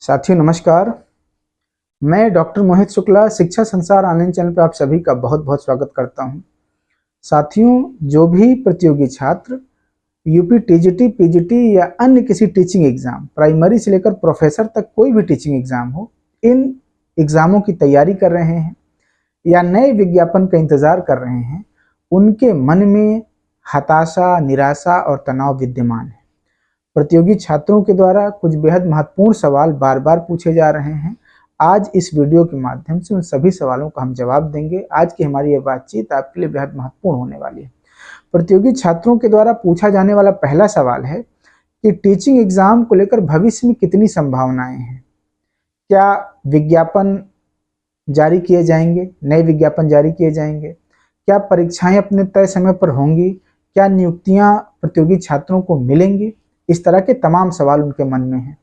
साथियों नमस्कार। मैं डॉक्टर मोहित शुक्ला शिक्षा संसार ऑनलाइन चैनल पर आप सभी का बहुत बहुत स्वागत करता हूं। साथियों, जो भी प्रतियोगी छात्र यूपी टीजीटी पीजीटी या अन्य किसी टीचिंग एग्जाम प्राइमरी से लेकर प्रोफेसर तक कोई भी टीचिंग एग्जाम हो, इन एग्जामों की तैयारी कर रहे हैं या नए विज्ञापन का इंतजार कर रहे हैं, उनके मन में हताशा, निराशा और तनाव विद्यमान है। प्रतियोगी छात्रों के द्वारा कुछ बेहद महत्वपूर्ण सवाल बार बार पूछे जा रहे हैं। आज इस वीडियो के माध्यम से उन सभी सवालों का हम जवाब देंगे। आज की हमारी ये बातचीत आपके लिए बेहद महत्वपूर्ण होने वाली है। प्रतियोगी छात्रों के द्वारा पूछा जाने वाला पहला सवाल है कि टीचिंग एग्जाम को लेकर भविष्य में कितनी संभावनाएं हैं। क्या विज्ञापन जारी किए जाएंगे, नए विज्ञापन जारी किए जाएंगे? क्या परीक्षाएं अपने तय समय पर होंगी? क्या नियुक्तियां प्रतियोगी छात्रों को मिलेंगी? इस तरह के तमाम सवाल उनके मन में हैं।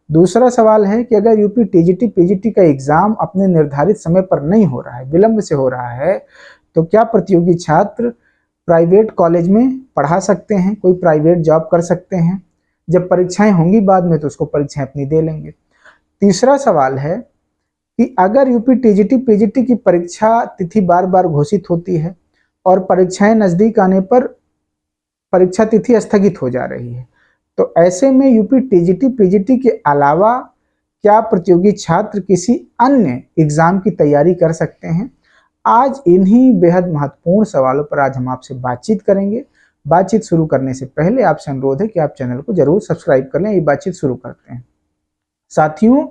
दूसरा सवाल है कि अगर यूपी टीजीटी पीजीटी का एग्जाम अपने निर्धारित समय पर नहीं हो रहा है, विलंब से हो रहा है, तो क्या प्रतियोगी छात्र प्राइवेट कॉलेज में पढ़ा सकते हैं, कोई प्राइवेट जॉब कर सकते हैं? जब परीक्षाएं होंगी बाद में तो उसको परीक्षाएं अपनी दे लेंगे। तीसरा सवाल है कि अगर यूपी टीजीटी पीजीटी की परीक्षा तिथि बार बार घोषित होती है और परीक्षाएं नजदीक आने पर परीक्षा तिथि स्थगित हो जा रही है, तो ऐसे में यूपी टीजीटी पीजीटी के अलावा क्या प्रतियोगी छात्र किसी अन्य एग्जाम की तैयारी कर सकते हैं? आज इन्हीं बेहद महत्वपूर्ण सवालों पर आज हम आपसे बातचीत करेंगे। बातचीत शुरू करने से पहले आपसे अनुरोध है कि आप चैनल को जरूर सब्सक्राइब कर लें। ये बातचीत शुरू करते हैं। साथियों,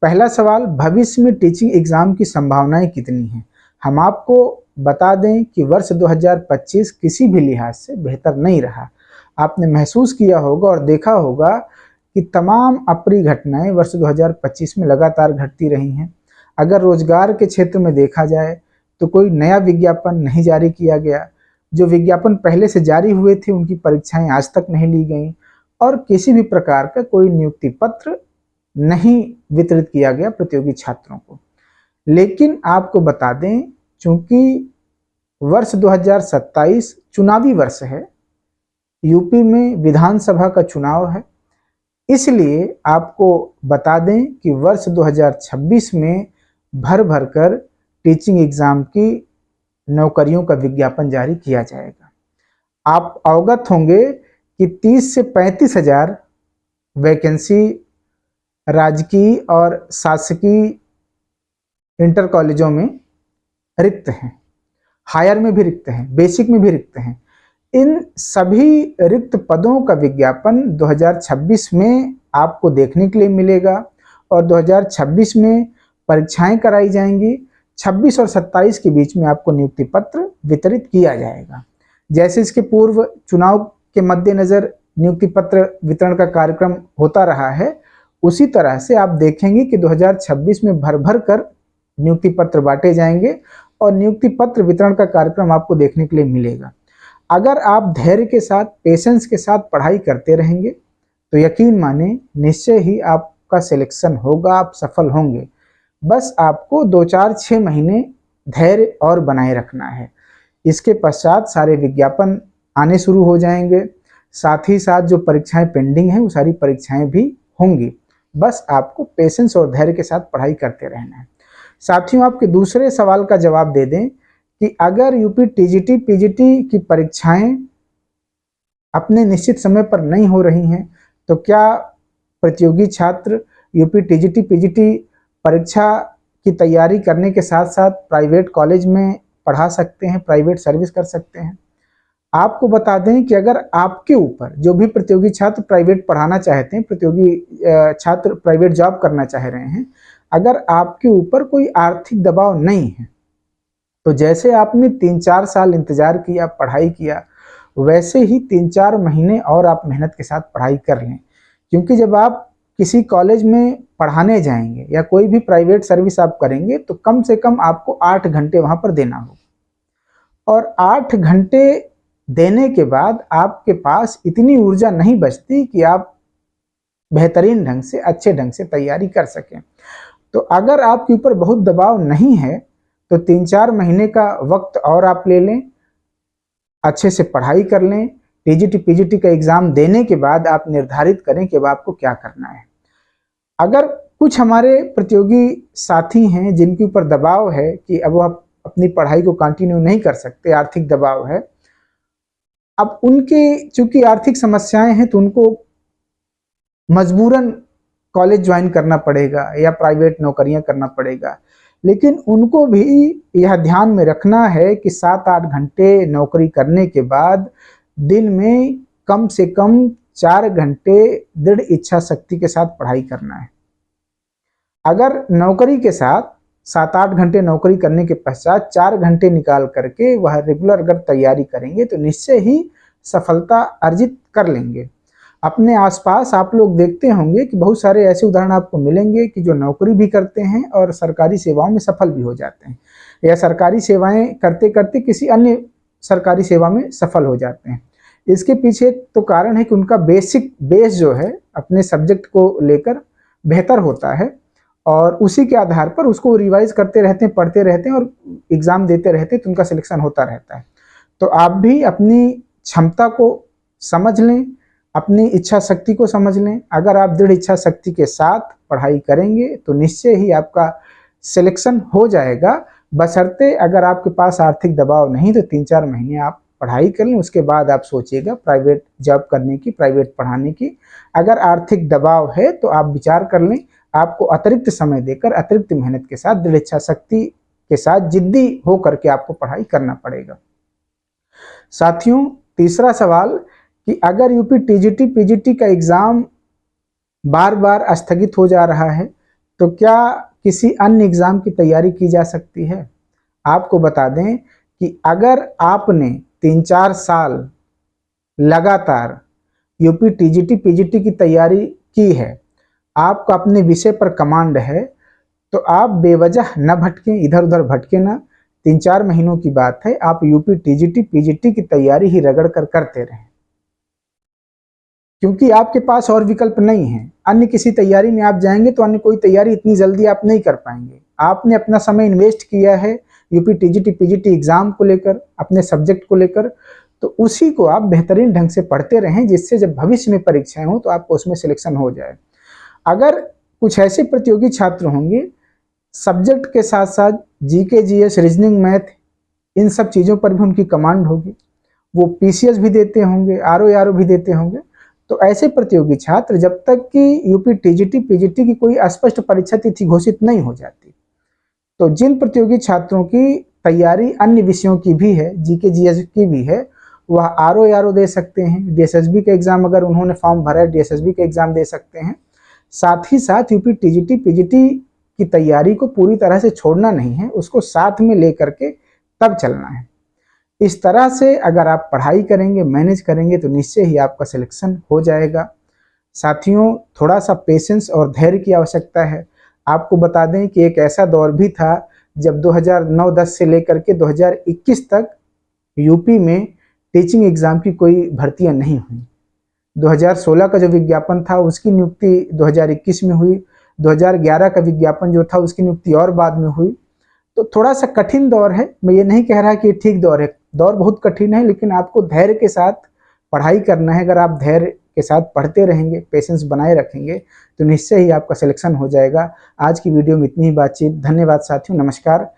पहला सवाल, भविष्य में टीचिंग एग्जाम की संभावनाएं कितनी हैं? हम आपको बता दें कि वर्ष 2025 किसी भी लिहाज से बेहतर नहीं रहा। आपने महसूस किया होगा और देखा होगा कि तमाम अप्रिय घटनाएं वर्ष 2025 में लगातार घटती रही हैं। अगर रोजगार के क्षेत्र में देखा जाए तो कोई नया विज्ञापन नहीं जारी किया गया। जो विज्ञापन पहले से जारी हुए थे उनकी परीक्षाएं आज तक नहीं ली गई और किसी भी प्रकार का कोई नियुक्ति पत्र नहीं वितरित किया गया प्रतियोगी छात्रों को। लेकिन आपको बता दें, चूंकि वर्ष 2027 चुनावी वर्ष है, यूपी में विधानसभा का चुनाव है, इसलिए आपको बता दें कि वर्ष 2026 में भर भर कर टीचिंग एग्जाम की नौकरियों का विज्ञापन जारी किया जाएगा। आप अवगत होंगे कि 30 से 35 हजार वैकेंसी राजकीय और शासकीय इंटर कॉलेजों में रिक्त हैं, हायर में भी रिक्त हैं, बेसिक में भी रिक्त हैं। इन सभी रिक्त पदों का विज्ञापन 2026 में आपको देखने के लिए मिलेगा और 2026 में परीक्षाएं कराई जाएंगी। 26 और 27 के बीच में आपको नियुक्ति पत्र वितरित किया जाएगा। जैसे इसके पूर्व चुनाव के मद्देनजर नियुक्ति पत्र वितरण का कार्यक्रम होता रहा है, उसी तरह से आप देखेंगे कि 2026 में भर भर कर नियुक्ति पत्र बांटे जाएंगे और नियुक्ति पत्र वितरण का कार्यक्रम आपको देखने के लिए मिलेगा। अगर आप धैर्य के साथ, पेशेंस के साथ पढ़ाई करते रहेंगे तो यकीन माने निश्चय ही आपका सिलेक्शन होगा, आप सफल होंगे। बस आपको 2-4-6 महीने धैर्य और बनाए रखना है। इसके पश्चात सारे विज्ञापन आने शुरू हो जाएंगे। साथ ही साथ जो परीक्षाएं पेंडिंग हैं वो सारी परीक्षाएं भी होंगी। बस आपको पेशेंस और धैर्य के साथ पढ़ाई करते रहना है। साथियों, आपके दूसरे सवाल का जवाब दे दें कि अगर यूपी टीजीटी पीजीटी की परीक्षाएं अपने निश्चित समय पर नहीं हो रही हैं, तो क्या प्रतियोगी छात्र यूपी टीजीटी पीजीटी परीक्षा की तैयारी करने के साथ साथ प्राइवेट कॉलेज में पढ़ा सकते हैं, प्राइवेट सर्विस कर सकते हैं? आपको बता दें कि अगर आपके ऊपर, जो भी प्रतियोगी छात्र प्राइवेट पढ़ाना चाहते हैं, प्रतियोगी छात्र प्राइवेट जॉब करना चाह रहे हैं, अगर आपके ऊपर कोई आर्थिक दबाव नहीं है तो जैसे आपने 3-4 साल इंतजार किया, पढ़ाई किया, वैसे ही 3-4 महीने और आप मेहनत के साथ पढ़ाई कर लें। क्योंकि जब आप किसी कॉलेज में पढ़ाने जाएंगे या कोई भी प्राइवेट सर्विस आप करेंगे तो कम से कम आपको 8 घंटे वहां पर देना होगा और 8 घंटे देने के बाद आपके पास इतनी ऊर्जा नहीं बचती कि आप बेहतरीन ढंग से, अच्छे ढंग से तैयारी कर सकें। तो अगर आपके ऊपर बहुत दबाव नहीं है तो 3-4 महीने का वक्त और आप ले लें, अच्छे से पढ़ाई कर लें। टीजीटी पीजीटी का एग्जाम देने के बाद आप निर्धारित करें कि अब आपको क्या करना है। अगर कुछ हमारे प्रतियोगी साथी हैं जिनके ऊपर दबाव है कि अब वो अपनी पढ़ाई को कंटिन्यू नहीं कर सकते, आर्थिक दबाव है। अब उनके चूंकि आर्थिक समस्याएं हैं तो उनको मजबूरन कॉलेज ज्वाइन करना पड़ेगा या प्राइवेट नौकरियां करना पड़ेगा। लेकिन उनको भी यह ध्यान में रखना है कि 7-8 घंटे नौकरी करने के बाद दिन में कम से कम 4 घंटे दृढ़ इच्छा शक्ति के साथ पढ़ाई करना है। अगर नौकरी के साथ 7-8 घंटे नौकरी करने के पश्चात 4 घंटे निकाल करके वह रेगुलर अगर तैयारी करेंगे तो निश्चय ही सफलता अर्जित कर लेंगे। अपने आसपास आप लोग देखते होंगे कि बहुत सारे ऐसे उदाहरण आपको मिलेंगे कि जो नौकरी भी करते हैं और सरकारी सेवाओं में सफल भी हो जाते हैं, या सरकारी सेवाएं करते करते किसी अन्य सरकारी सेवा में सफल हो जाते हैं। इसके पीछे तो कारण है कि उनका बेस जो है अपने सब्जेक्ट को लेकर बेहतर होता है और उसी के आधार पर उसको रिवाइज करते रहते हैं, पढ़ते रहते हैं और एग्जाम देते रहते हैं, तो उनका सिलेक्शन होता रहता है। तो आप भी अपनी क्षमता को समझ लें, अपनी इच्छा शक्ति को समझ लें। अगर आप दृढ़ इच्छा शक्ति के साथ पढ़ाई करेंगे तो निश्चय ही आपका सिलेक्शन हो जाएगा, बशर्ते अगर आपके पास आर्थिक दबाव नहीं तो 3-4 महीने आप पढ़ाई कर लें, उसके बाद आप सोचिएगा प्राइवेट जॉब करने की, प्राइवेट पढ़ाने की। अगर आर्थिक दबाव है तो आप विचार कर लें, आपको अतिरिक्त समय देकर अतिरिक्त मेहनत के साथ दृढ़ इच्छा शक्ति के साथ जिद्दी होकर के आपको पढ़ाई करना पड़ेगा। साथियों, तीसरा सवाल कि अगर यूपी टीजीटी पीजीटी का एग्जाम बार बार स्थगित हो जा रहा है तो क्या किसी अन्य एग्जाम की तैयारी की जा सकती है। आपको बता दें कि अगर आपने 3-4 साल लगातार यूपी टीजीटी पीजीटी की तैयारी की है, आपको अपने विषय पर कमांड है, तो आप बेवजह न भटकें, इधर उधर भटके ना। 3-4 महीनों की बात है, आप यूपी टीजीटी पीजीटी की तैयारी ही रगड़ कर करते रहें, क्योंकि आपके पास और विकल्प नहीं है। अन्य किसी तैयारी में आप जाएंगे तो अन्य कोई तैयारी इतनी जल्दी आप नहीं कर पाएंगे। आपने अपना समय इन्वेस्ट किया है यूपी टीजीटी पीजीटी एग्जाम को लेकर, अपने सब्जेक्ट को लेकर, तो उसी को आप बेहतरीन ढंग से पढ़ते रहें, जिससे जब भविष्य में परीक्षाएं हो तो आपको उसमें सिलेक्शन हो जाए। अगर कुछ ऐसे प्रतियोगी छात्र होंगे सब्जेक्ट के साथ साथ GK GS reasoning math in सब चीज़ों पर भी उनकी कमांड होगी, वो पीसीएस भी देते होंगे, आरओ भी देते होंगे, तो ऐसे प्रतियोगी छात्र जब तक कि यूपी टीजीटी पीजीटी की कोई स्पष्ट परीक्षा तिथि घोषित नहीं हो जाती, तो जिन प्रतियोगी छात्रों की तैयारी अन्य विषयों की भी है, जीके जीएस की भी है, वह आरओ दे सकते हैं। डीएसएसबी का एग्जाम अगर उन्होंने फॉर्म भरा है, डीएसएसबी का एग्जाम दे सकते हैं। साथ ही साथ यूपी टीजीटी पीजीटी की तैयारी को पूरी तरह से छोड़ना नहीं है, उसको साथ में लेकर के तब चलना है। इस तरह से अगर आप पढ़ाई करेंगे, मैनेज करेंगे, तो निश्चय ही आपका सिलेक्शन हो जाएगा। साथियों, थोड़ा सा पेशेंस और धैर्य की आवश्यकता है। आपको बता दें कि एक ऐसा दौर भी था जब 2009-10 से लेकर के 2021 तक यूपी में टीचिंग एग्जाम की कोई भर्तियां नहीं हुई। 2016 का जो विज्ञापन था उसकी नियुक्ति 2021 में हुई, 2011 का विज्ञापन जो था उसकी नियुक्ति और बाद में हुई। तो थोड़ा सा कठिन दौर है, मैं ये नहीं कह रहा कि ठीक दौर है, दौर बहुत कठिन है, लेकिन आपको धैर्य के साथ पढ़ाई करना है। अगर आप धैर्य के साथ पढ़ते रहेंगे, पेशेंस बनाए रखेंगे, तो निश्चय ही आपका सिलेक्शन हो जाएगा। आज की वीडियो में इतनी ही बातचीत। धन्यवाद साथियों, नमस्कार।